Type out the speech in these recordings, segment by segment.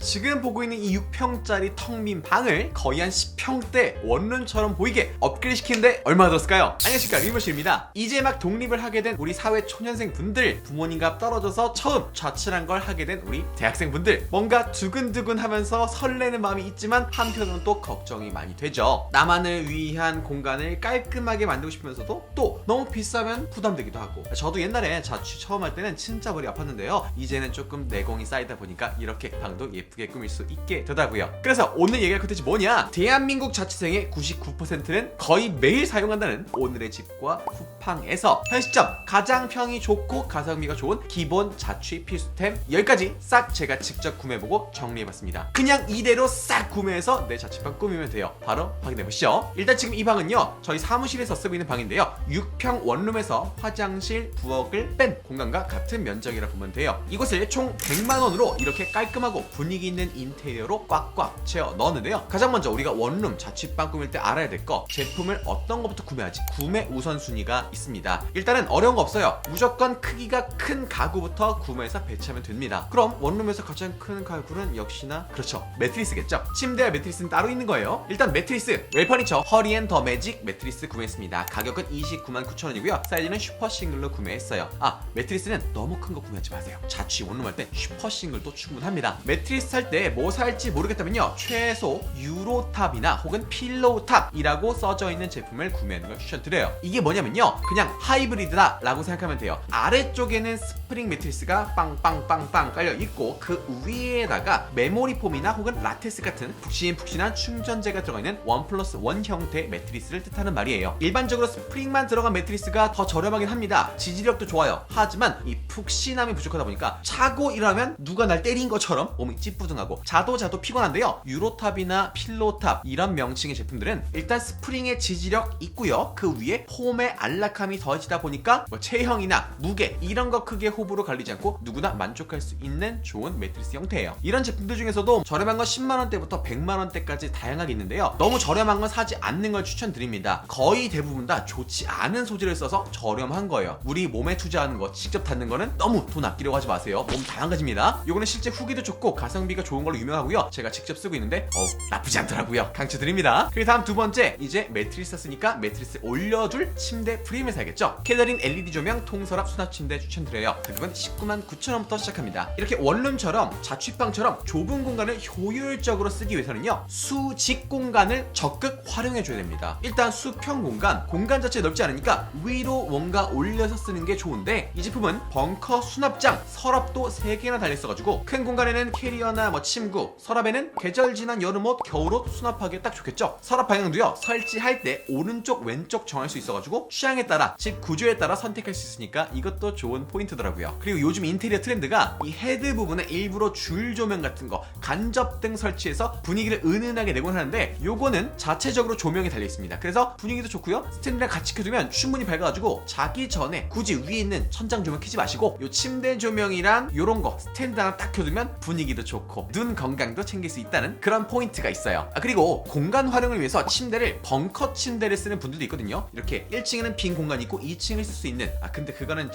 지금 보고 있는 이 6평짜리 텅 빈 방을 거의 한 10평대 원룸처럼 보이게 업그레이드 시키는데 얼마나 들었을까요? 안녕하십니까, 리모실입니다. 이제 막 독립을 하게 된 우리 사회 초년생 분들, 부모님과 떨어져서 처음 자취란 걸 하게 된 우리 대학생 분들, 뭔가 두근두근 하면서 설레는 마음이 있지만 한편으로는 또 걱정이 많이 되죠. 나만을 위한 공간을 깔끔하게 만들고 싶으면서도 또 너무 비싸면 부담되기도 하고. 저도 옛날에 자취 처음 할 때는 진짜 머리 아팠는데요, 이제는 조금 내공이 쌓이다 보니까 이렇게 방도 예쁘게 꾸밀 수 있게 되더라고요. 그래서 오늘 얘기할 컨텐츠 뭐냐, 대한민국 자취생의 99%는 거의 매일 사용한다는 오늘의 집과 쿠팡에서 현 시점 가장 평이 좋고 가성비가 좋은 기본 자취 필수템 10가지 싹 제가 직접 구매해보고 정리해봤습니다. 그냥 이대로 싹 구매해서 내 자취방 꾸미면 돼요. 바로 확인해보시죠. 일단 지금 이 방은요, 저희 사무실에서 쓰고 있는 방인데요, 6평 원룸에서 화장실, 부엌을 뺀 공간과 같은 면적이라 보면 돼요. 이곳을 총 100만원으로 이렇게 깔끔하고 분위기 있는 인테리어로 꽉꽉 채워 넣었는데요, 가장 먼저 우리가 원룸 자취방 꾸밀 때 알아야 될 거, 제품을 어떤 것부터 구매하지, 구매 우선순위가 있습니다. 일단은 어려운 거 없어요. 무조건 크기가 큰 가구부터 구매해서 배치하면 됩니다. 그럼 원룸에서 가장 큰 가구는 역시나 그렇죠, 매트리스겠죠. 침대와 매트리스는 따로 있는 거예요. 일단 매트리스 웰퍼니처 허리앤더 매직 매트리스 구매했습니다. 가격은 299,900원이고요 사이즈는 슈퍼 싱글로 구매했어요. 매트리스는 너무 큰 거 구매하지 마세요. 자취 원룸 할 때 슈퍼 싱글도 충분합니다. 매트리스 살 때 뭐 살지 모르겠다면요, 최소 유로탑이나 혹은 필로우탑이라고 써져 있는 제품을 구매하는 걸 추천드려요. 이게 뭐냐면요, 그냥 하이브리드다 라고 생각하면 돼요. 아래쪽에는 스프링 매트리스가 빵빵빵빵 깔려 있고, 그 위에다가 메모리 폼이나 혹은 라테스 같은 푹신푹신한 충전재가 들어가 있는 1+1 형태 매트리스를 뜻하는 말이에요. 일반적으로 스프링만 들어간 매트리스가 더 저렴하긴 합니다. 지지력도 좋아요. 하지만 이 푹신함이 부족하다 보니까 자고 일어나면 누가 날 때린 것처럼 몸이 찌뿌둥하고 자도 피곤한데요, 유로탑이나 필로탑 이런 명칭의 제품들은 일단 스프링의 지지력 있고요, 그 위에 폼의 안락함이 더해지다 보니까 뭐 체형이나 무게 이런 거 크게 호불호 갈리지 않고 누구나 만족할 수 있는 좋은 매트리스 형태예요. 이런 제품들 중에서도 저렴한 건 10만원대부터 100만원대까지 다양하게 있는데요, 너무 저렴한 건 사지 않는 걸 추천드립니다. 거의 대부분 다 좋지 않은 소재를 써서 저렴한 거예요. 우리 몸에 투자하는 거, 직접 닿는 거는 너무 돈 아끼려고 하지 마세요. 몸 다 망가집니다. 요거는 실제 후기도 좋고 가성비가 좋은 걸로 유명하고요, 제가 직접 쓰고 있는데 나쁘지 않더라고요. 강추드립니다. 그리고 다음 두 번째, 이제 매트리스 썼으니까 매트리스 올려둘 침대 프레임을 사야겠죠. 캐더린 LED 조명 통서랍 수납 침대 추천드려요. 가격은 199,900원부터 시작합니다. 이렇게 원룸처럼 자취방처럼 좁은 공간을 효율적으로 쓰기 위해서는요, 수직 공간을 적극 활용해줘야 됩니다. 일단 수평 공간 자체 넓지 않으니까 위로 뭔가 올려서 쓰는 게 좋은데, 이 제품은 벙커 수납장 서랍도 3개나 달려있어가지고 큰 공간에는 캐리어나 침구, 서랍에는 계절 지난 여름옷, 겨울옷 수납하기에 딱 좋겠죠. 서랍 방향도요, 설치할 때 오른쪽 왼쪽 정할 수 있어가지고 취향에 따라, 집 구조에 따라 선택할 수 있으니까 이것도 좋은 포인트더라고요. 그리고 요즘 인테리어 트렌드가 이 헤드 부분에 일부러 줄 조명 같은 거, 간접등 설치해서 분위기를 은은하게 내곤 하는데, 요거는 자체적으로 조명이 달려있습니다. 그래서 분위기도 좋고요, 스탠드랑 같이 켜두면 충분히 밝아가지고 자기 전에 굳이 위에 있는 천장 조명 켜지 마시고 요 침대 조명이랑 요런 거 스탠드 하나 딱 켜두면 분위기도 좋고 눈 건강도 챙길 수 있다는 그런 포인트가 있어요. 그리고 공간 활용을 위해서 침대를 벙커 침대를 쓰는 분들도 있거든요. 이렇게 1층에는 빈 공간이 있고 2층을 쓸 수 있는, 근데 그거는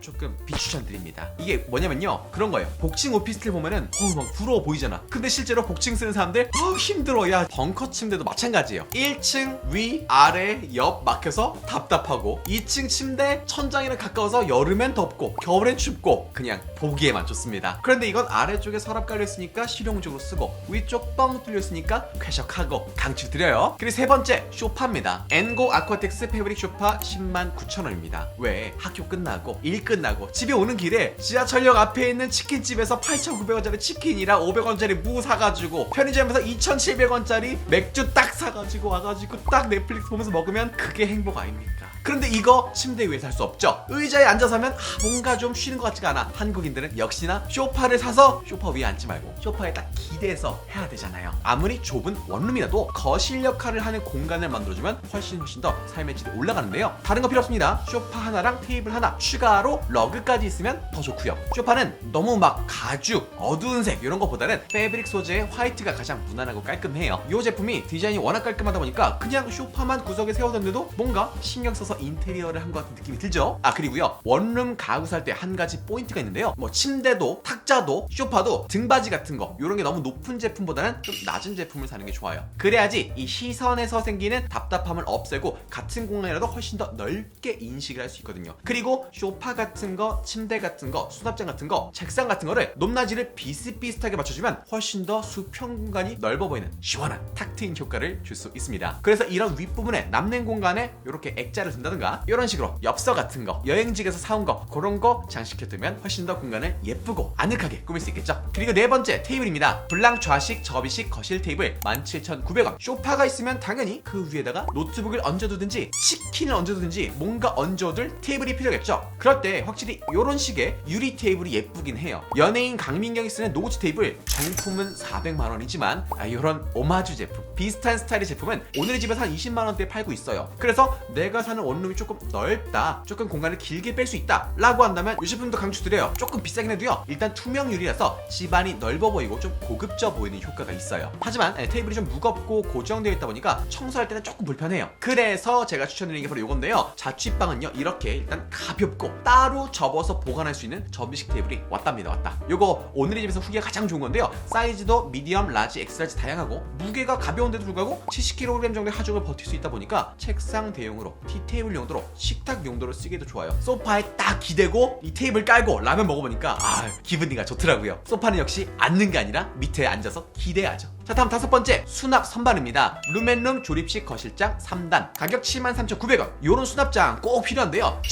조금 비추천드립니다. 이게 뭐냐면요, 그런 거예요. 복층 오피스텔 보면은 막 부러워 보이잖아. 근데 실제로 복층 쓰는 사람들 힘들어. 야, 벙커 침대도 마찬가지예요. 1층 위 아래 옆 막혀서 답답하고, 2층 침대 천장이랑 가까워서 여름엔 덥고 겨울엔 춥고 그냥 보기에만 좋습니다. 그런데 이건 아래쪽에 서랍 깔려있으니까 실용적으로 쓰고, 위쪽 뻥 뚫려있으니까 쾌적하고 강추드려요. 그리고 세 번째, 소파입니다. 엔고 아쿠아텍스 패브릭 소파 109,000원입니다. 왜 학교 끝나고 일 끝나고 집에 오는 길에 지하철역 앞에 있는 치킨집에서 8,900원짜리 치킨이랑 500원짜리 무 사가지고 편의점에서 2,700원짜리 맥주 딱 사가지고 와가지고 딱 넷플릭스 보면서 먹으면 그게 행복 아닙니까? 그런데 이거 침대 위에서 할 수 없죠. 의자에 앉아서 하면 뭔가 좀 쉬는 것 같지가 않아. 한국인들은 역시나 소파를 사서 소파 위에 앉지 말고 소파에 딱 기대서 해야 되잖아요. 아무리 좁은 원룸이라도 거실 역할을 하는 공간을 만들어주면 훨씬 더 삶의 질이 올라가는데요, 다른 거 필요 없습니다. 소파 하나랑 테이블 하나, 추가로 러그까지 있으면 더 좋고요. 소파는 너무 막 가죽, 어두운 색 이런 것보다는 패브릭 소재의 화이트가 가장 무난하고 깔끔해요. 이 제품이 디자인이 워낙 깔끔하다 보니까 그냥 소파만 구석에 세워뒀는데도 뭔가 신경 써서 넣어서 인테리어를 한 것 같은 느낌이 들죠? 아, 그리고요, 원룸 가구 살 때 한 가지 포인트가 있는데요. 뭐 침대도 탁자도 소파도 등받이 같은 거 요런 게 너무 높은 제품보다는 좀 낮은 제품을 사는 게 좋아요. 그래야지 이 시선에서 생기는 답답함을 없애고 같은 공간이라도 훨씬 더 넓게 인식을 할 수 있거든요. 그리고 소파 같은 거, 침대 같은 거, 수납장 같은 거, 책상 같은 거를 높낮이를 비슷비슷하게 맞춰주면 훨씬 더 수평 공간이 넓어 보이는 시원한 탁 트인 효과를 줄 수 있습니다. 그래서 이런 윗부분에 남는 공간에 이렇게 액자를 둔다든가 이런 식으로 엽서 같은 거, 여행지에서 사온 거 그런 거 장식해두면 훨씬 더 공간을 예쁘고 아늑하게 꾸밀 수 있겠죠. 그리고 네 번째 테이블입니다. 블랑 좌식 접이식 거실 테이블 17,900원. 소파가 있으면 당연히 그 위에다가 노트북을 얹어두든지 치킨을 얹어두든지 뭔가 얹어둘 테이블이 필요하겠죠. 그럴 때 확실히 이런 식의 유리 테이블이 예쁘긴 해요. 연예인 강민경이 쓰는 노즈 테이블 정품은 400만 원이지만 이런 오마주 제품, 비슷한 스타일의 제품은 오늘의 집에서 한 20만 원대에 팔고 있어요. 그래서 내가 사는 원룸이 조금 넓다, 조금 공간을 길게 뺄 수 있다 라고 한다면 이 제품도 강추드려요. 조금 비싸긴 해도요, 일단 투명 유리라서 집안이 넓어 보이고 좀 고급져 보이는 효과가 있어요. 하지만 테이블이 좀 무겁고 고정되어 있다 보니까 청소할 때는 조금 불편해요. 그래서 제가 추천드리는 게 바로 이건데요. 자취방은요, 이렇게 일단 가볍고 따로 접어서 보관할 수 있는 접이식 테이블이 왔답니다. 왔다. 요거 오늘의 집에서 후기가 가장 좋은 건데요. 사이즈도 미디엄, 라지, 엑스라지 다양하고 무게가 가벼운데도 불구하고 70kg 정도의 하중을 버틸 수 있다 보니까 책상 대용으로, 티테이블 용도로, 식탁 용도로 쓰기도 좋아요. 소파에 딱 기대고 이 테이블 깔고 라면 먹어보니까 기분이가 좋더라고요. 소파는 역시 앉는 게 아니라 밑에 앉아서 기대야죠. 자, 다음 다섯 번째 수납 선반입니다. 룸앤룸 조립식 거실장 3단 가격 73,900원. 요런 수납장 꼭 필요한데요,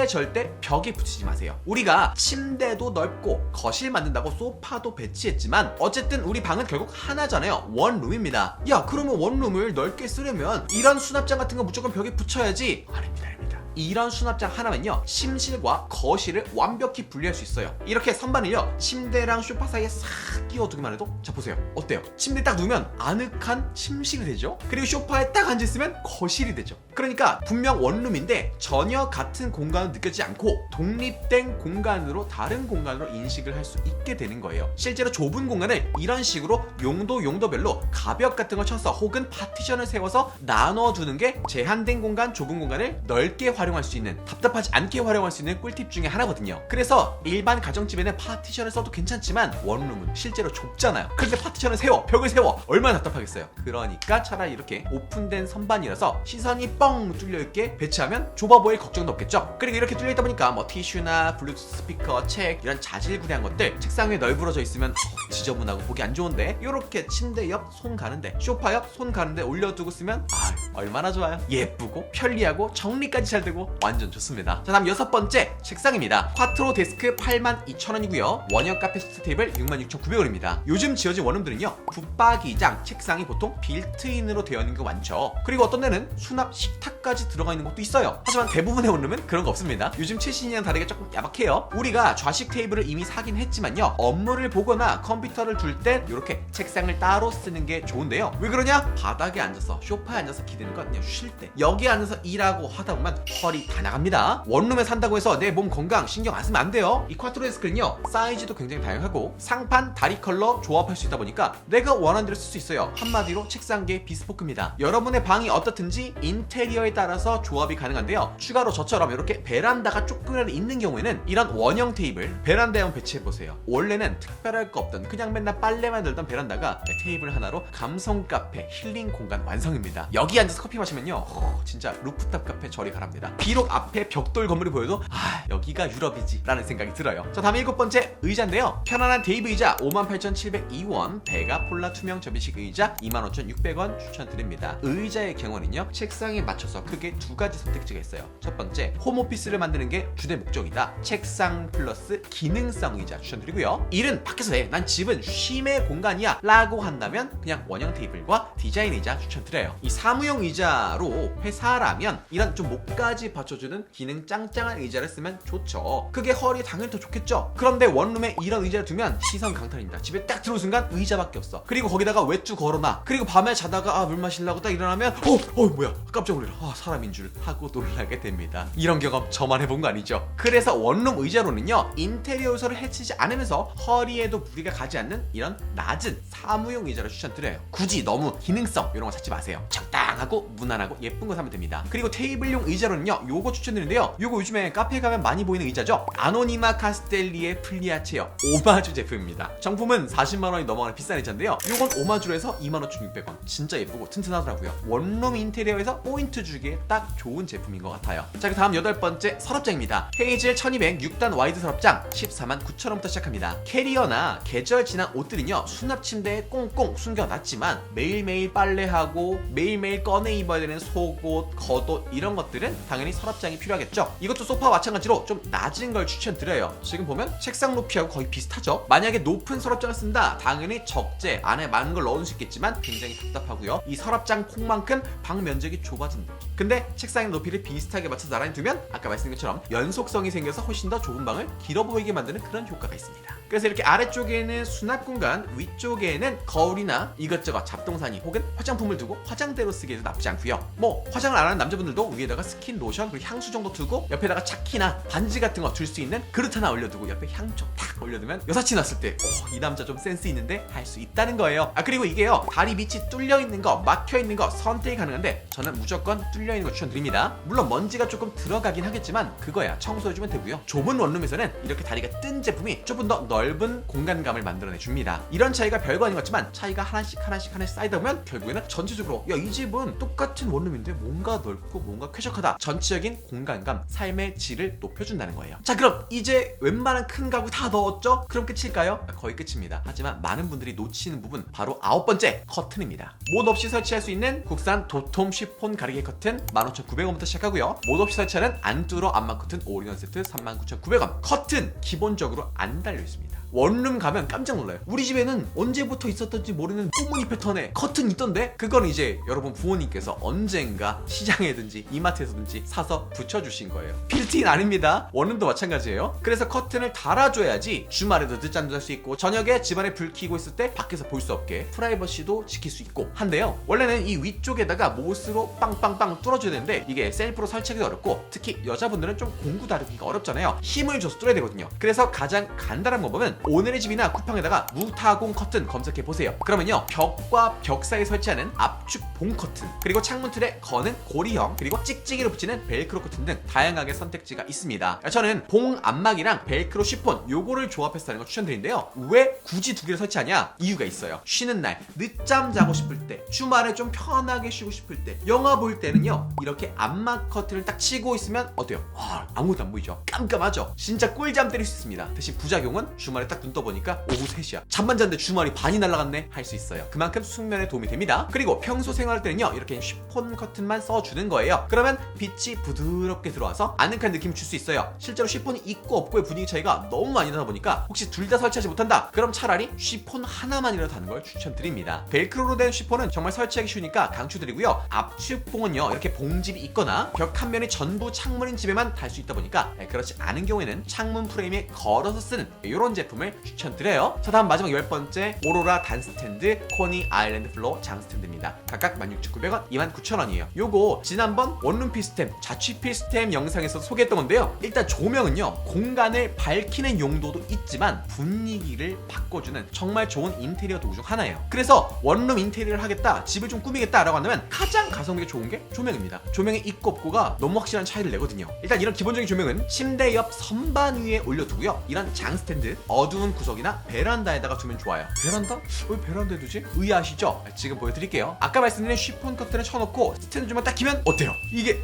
절대 벽에 붙이지 마세요. 우리가 침대도 넓고 거실 만든다고 소파도 배치했지만 어쨌든 우리 방은 결국 하나잖아요. 원룸입니다. 야, 그러면 원룸을 넓게 쓰려면 이런 수납장 같은 거 무조건 벽에 붙여야지. 아닙니다. 이런 수납장 하나면요, 침실과 거실을 완벽히 분리할 수 있어요. 이렇게 선반을요, 침대랑 소파 사이에 싹 끼워두기만 해도, 자 보세요, 어때요? 침대 딱 누우면 아늑한 침실이 되죠. 그리고 소파에 딱 앉아있으면 거실이 되죠. 그러니까 분명 원룸인데 전혀 같은 공간을 느껴지지 않고 독립된 공간으로, 다른 공간으로 인식을 할 수 있게 되는 거예요. 실제로 좁은 공간을 이런 식으로 용도별로 가벽 같은 걸 쳐서 혹은 파티션을 세워서 나눠두는 게 제한된 공간, 좁은 공간을 넓게 활용할 수 있는, 답답하지 않게 활용할 수 있는 꿀팁 중에 하나거든요. 그래서 일반 가정집에는 파티션을 써도 괜찮지만 원룸은 실제로 좁잖아요. 그런데 파티션을 세워, 벽을 세워, 얼마나 답답하겠어요. 그러니까 차라리 이렇게 오픈된 선반이라서 시선이 뻥 뚫려있게 배치하면 좁아 보일 걱정도 없겠죠. 그리고 이렇게 뚫려있다 보니까 뭐 티슈나 블루투스 스피커, 책 이런 자질구레한 것들 책상 위에 널브러져 있으면 지저분하고 보기 안 좋은데, 이렇게 침대 옆 손 가는데, 소파 옆 손 가는데 올려두고 쓰면 얼마나 좋아요. 예쁘고 편리하고 정리까지 잘 되고 완전 좋습니다. 자, 다음 여섯 번째 책상입니다. 콰트로 데스크 82,000원이고요 원형 카페 시트 테이블 66,900원입니다 요즘 지어진 원룸들은요, 붙박이장 책상이 보통 빌트인으로 되어 있는 거 많죠. 그리고 어떤 데는 수납 식탁까지 들어가 있는 것도 있어요. 하지만 대부분의 원룸은 그런 거 없습니다. 요즘 최신이랑 다르게 조금 야박해요. 우리가 좌식 테이블을 이미 사긴 했지만요, 업무를 보거나 컴퓨터를 둘 때 이렇게 책상을 따로 쓰는 게 좋은데요. 왜 그러냐? 바닥에 앉아서, 소파에 앉아서 기대는 건 그냥 쉴 때, 여기 앉아서 일하고 하다 보면 허리 다 나갑니다. 원룸에 산다고 해서 내 몸 건강 신경 안 쓰면 안 돼요. 이 콰트로 데스크는요, 사이즈도 굉장히 다양하고 상판, 다리 컬러 조합할 수 있다 보니까 내가 원하는 대로 쓸 수 있어요. 한마디로 책상계 비스포크입니다. 여러분의 방이 어떻든지 인테리어에 따라서 조합이 가능한데요, 추가로 저처럼 이렇게 베란다가 조금이라도 있는 경우에는 이런 원형 테이블 베란다에 한번 배치해보세요. 원래는 특별할 거 없던 그냥 맨날 빨래만 들던 베란다가 테이블 하나로 감성 카페, 힐링 공간 완성입니다. 여기 앉아서 커피 마시면요, 진짜 루프탑 카페 저리 가랍니다. 비록 앞에 벽돌 건물이 보여도 여기가 유럽이지 라는 생각이 들어요. 자, 다음 일곱 번째 의자인데요, 편안한 데이브 의자 58,702원, 베가 폴라 투명 접이식 의자 25,600원 추천드립니다. 의자의 경우는요, 책상에 맞춰서 크게 두 가지 선택지가 있어요. 첫 번째, 홈오피스를 만드는 게 주된 목적이다. 책상 플러스 기능성 의자 추천드리고요. 일은 밖에서 해, 난 집은 쉼의 공간이야 라고 한다면 그냥 원형 테이블과 디자인 의자 추천드려요. 이 사무용 의자로 회사라면 이런 좀 목까지 받쳐주는 기능 짱짱한 의자를 쓰면 좋죠. 그게 허리에 당연히 더 좋겠죠. 그런데 원룸에 이런 의자를 두면 시선 강탈입니다. 집에 딱 들어온 순간 의자밖에 없어. 그리고 거기다가 외투 걸어놔. 그리고 밤에 자다가 물 마시려고 딱 일어나면 뭐야, 깜짝 놀래라, 사람인 줄 하고 놀라게 됩니다. 이런 경험 저만 해본 거 아니죠? 그래서 원룸 의자로는요, 인테리어 요소를 해치지 않으면서 허리에도 무리가 가지 않는 이런 낮은 사무용 의자를 추천드려요. 굳이 너무 기능성 이런 거 찾지 마세요. 적당 다양하고 무난하고 예쁜 거 사면 됩니다. 그리고 테이블용 의자로는요 요거 추천드리는데요, 요거 요즘에 카페 가면 많이 보이는 의자죠. 아노니마 카스텔리의 플리아 체어 오마주 제품입니다. 정품은 40만원이 넘어가는 비싼 의자인데요, 요건 오마주로 해서 25,600원. 진짜 예쁘고 튼튼하더라고요. 원룸 인테리어에서 포인트 주기에 딱 좋은 제품인 것 같아요. 자, 그 다음 8번째 서랍장입니다. 헤이즐 1200 6단 와이드 서랍장 149,000원부터 시작합니다. 캐리어나 계절 지난 옷들은요 수납 침대에 꽁꽁 숨겨놨지만 매일매일 빨래하고 매일매일 꺼내 입어야 되는 속옷, 겉옷 이런 것들은 당연히 서랍장이 필요하겠죠. 이것도 소파와 마찬가지로 좀 낮은 걸 추천드려요. 지금 보면 책상 높이하고 거의 비슷하죠. 만약에 높은 서랍장을 쓴다, 당연히 적재 안에 많은 걸 넣을 수 있겠지만 굉장히 답답하고요. 이 서랍장 폭만큼 방 면적이 좁아진 느낌. 근데 책상의 높이를 비슷하게 맞춰서 나란히 두면 아까 말씀드린 것처럼 연속성이 생겨서 훨씬 더 좁은 방을 길어 보이게 만드는 그런 효과가 있습니다. 그래서 이렇게 아래쪽에는 수납 공간, 위쪽에는 거울이나 이것저것 잡동사니 혹은 화장품을 두고 화장대로 쓰기에도 나쁘지 않고요. 뭐 화장을 안 하는 남자분들도 위에다가 스킨, 로션, 그리고 향수 정도 두고 옆에다가 차키나 반지 같은 거 둘 수 있는 그릇 하나 올려두고 옆에 향초 탁 올려두면 여사친 왔을 때 이 남자 좀 센스 있는데 할 수 있다는 거예요. 그리고 이게요 다리 밑이 뚫려 있는 거, 막혀 있는 거 선택이 가능한데 저는 무조건 뚫려 있는 거 추천드립니다. 물론 먼지가 조금 들어가긴 하겠지만 그거야 청소해주면 되고요. 좁은 원룸에서는 이렇게 다리가 뜬 제품이 조금 더 넓은 공간감을 만들어내 줍니다. 이런 차이가 별거 아닌 것 같지만 차이가 하나씩 쌓이다 보면 결국에는 전체적으로 야, 이 집은 똑같은 원룸인데 뭔가 넓고 뭔가 쾌적하다, 전체적인 공간감, 삶의 질을 높여준다는 거예요. 자, 그럼 이제 웬만한 큰 가구 다 넣었죠? 그럼 끝일까요? 거의 끝입니다. 하지만 많은 분들이 놓치는 부분 바로 9번째 커튼입니다. 못 없이 설치할 수 있는 국산 도톰 쉬폰 가리개 커튼 15,900원부터 시작하고요. 못 없이 설치하는 안뚜러 안마 커튼 올인원 세트 39,900원. 커튼 기본적으로 안 달려 있습니다. 원룸 가면 깜짝 놀라요. 우리 집에는 언제부터 있었던지 모르는 꽃무늬 패턴의 커튼 있던데? 그건 이제 여러분 부모님께서 언젠가 시장에든지 이마트에서든지 사서 붙여주신 거예요. 빌트인 아닙니다. 원룸도 마찬가지예요. 그래서 커튼을 달아줘야지 주말에도 늦잠 잘 수 있고 저녁에 집안에 불 켜고 있을 때 밖에서 볼 수 없게 프라이버시도 지킬 수 있고 한데요, 원래는 이 위쪽에다가 못으로 빵빵빵 뚫어줘야 되는데 이게 셀프로 설치하기도 어렵고 특히 여자분들은 좀 공구 다루기가 어렵잖아요. 힘을 줘서 뚫어야 되거든요. 그래서 가장 간단한 방법은 오늘의 집이나 쿠팡에다가 무타공 커튼 검색해보세요. 그러면요 벽과 벽 사이에 설치하는 압축 봉 커튼, 그리고 창문 틀에 거는 고리형, 그리고 찍찍이로 붙이는 벨크로 커튼 등 다양하게 선택지가 있습니다. 저는 봉 안막이랑 벨크로 쉬폰 요거를 조합해서 사는 거 추천드리는데요, 왜 굳이 두 개를 설치하냐? 이유가 있어요. 쉬는 날 늦잠 자고 싶을 때, 주말에 좀 편하게 쉬고 싶을 때, 영화 볼 때는요 이렇게 안막 커튼을 딱 치고 있으면 어때요? 와, 아무것도 안 보이죠? 깜깜하죠? 진짜 꿀잠 때릴 수 있습니다. 대신 부작용은 주말에 딱 눈 떠보니까 오후 3시야. 잠만 잤는데 주말이 반이 날아갔네 할 수 있어요. 그만큼 숙면에 도움이 됩니다. 그리고 평소 생활할 때는요 이렇게 쉬폰 커튼만 써주는 거예요. 그러면 빛이 부드럽게 들어와서 아늑한 느낌 줄 수 있어요. 실제로 쉬폰이 있고 없고의 분위기 차이가 너무 많이 나다 보니까 혹시 둘 다 설치하지 못한다? 그럼 차라리 쉬폰 하나만이라도 하는 걸 추천드립니다. 벨크로로 된 쉬폰은 정말 설치하기 쉬우니까 강추드리고요. 압축봉은요 이렇게 봉집이 있거나 벽 한 면이 전부 창문인 집에만 달 수 있다 보니까 그렇지 않은 경우에는 창문 프레임에 걸어서 쓰는 이런 제품을 추천드려요. 자, 다음 마지막 10번째 오로라 단 스탠드 코니 아일랜드 플로어 장 스탠드입니다. 각각 16,900원, 29,000원이에요. 요거 지난번 원룸 필스템, 자취 필스템 영상에서 소개했던 건데요, 일단 조명은요 공간을 밝히는 용도도 있지만 분위기를 바꿔주는 정말 좋은 인테리어 도구 중 하나예요. 그래서 원룸 인테리어를 하겠다, 집을 좀 꾸미겠다 라고 한다면 가장 가성비가 좋은 게 조명입니다. 조명의 있고 없고가 너무 확실한 차이를 내거든요. 일단 이런 기본적인 조명은 침대 옆 선반 위에 올려두고요, 이런 장 스탠드 어두운 구석이나 베란다에다가 두면 좋아요. 베란다? 왜 베란다에 두지? 의아하시죠? 지금 보여드릴게요. 아까 말씀드린 쉬폰 커튼을 쳐놓고 스탠드 좀만 딱 끼면 어때요? 이게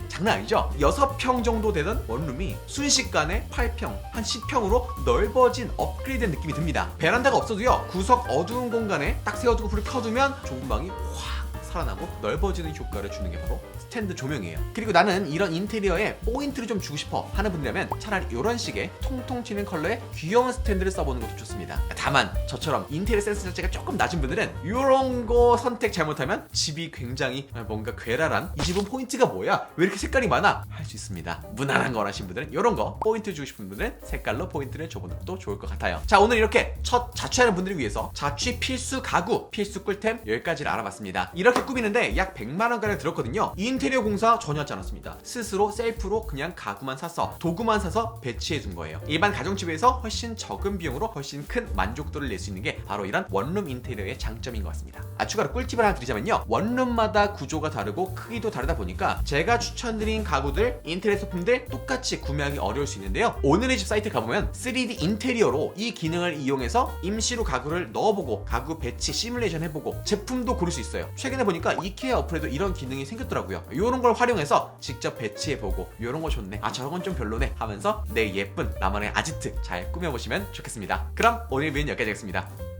장난 아니죠? 6평 정도 되던 원룸이 순식간에 8평, 한 10평으로 넓어진 업그레이드된 느낌이 듭니다. 베란다가 없어도요 구석 어두운 공간에 딱 세워두고 불을 켜두면 좁은 방이 확 살아나고 넓어지는 효과를 주는 게 바로 스탠드 조명이에요. 그리고 나는 이런 인테리어에 포인트를 좀 주고 싶어 하는 분이라면 차라리 이런 식의 통통 튀는 컬러의 귀여운 스탠드를 써보는 것도 좋습니다. 다만 저처럼 인테리어 센스 자체가 조금 낮은 분들은 이런 거 선택 잘못하면 집이 굉장히 뭔가 괴랄한, 이 집은 포인트가 뭐야? 왜 이렇게 색깔이 많아? 할 수 있습니다. 무난한 거 원하시는 분들은 이런 거 포인트 주고 싶은 분들은 색깔로 포인트를 줘보는 것도 좋을 것 같아요. 자, 오늘 이렇게 첫 자취하는 분들을 위해서 자취 필수 가구, 필수 꿀템 10가지를 알아봤습니다. 이렇게 꾸미는데 약 100만원가량 들었거든요. 인테리어 공사 전혀 하지 않았습니다. 스스로 셀프로 그냥 가구만 사서 도구만 사서 배치해 둔 거예요. 일반 가정집에서 훨씬 적은 비용으로 훨씬 큰 만족도를 낼 수 있는 게 바로 이런 원룸 인테리어의 장점인 것 같습니다. 추가로 꿀팁을 하나 드리자면요, 원룸마다 구조가 다르고 크기도 다르다 보니까 제가 추천드린 가구들, 인테리어 소품들 똑같이 구매하기 어려울 수 있는데요, 오늘의 집 사이트 가보면 3D 인테리어로 이 기능을 이용해서 임시로 가구를 넣어보고 가구 배치 시뮬레이션 해보고 제품도 고를 수 있어요. 최근에 보니까 이케아 어플에도 이런 기능이 생겼더라고요. 이런 걸 활용해서 직접 배치해보고 이런 거 좋네, 아 저건 좀 별로네 하면서 내 예쁜 나만의 아지트 잘 꾸며보시면 좋겠습니다. 그럼 오늘 비디오는 여기까지 하겠습니다.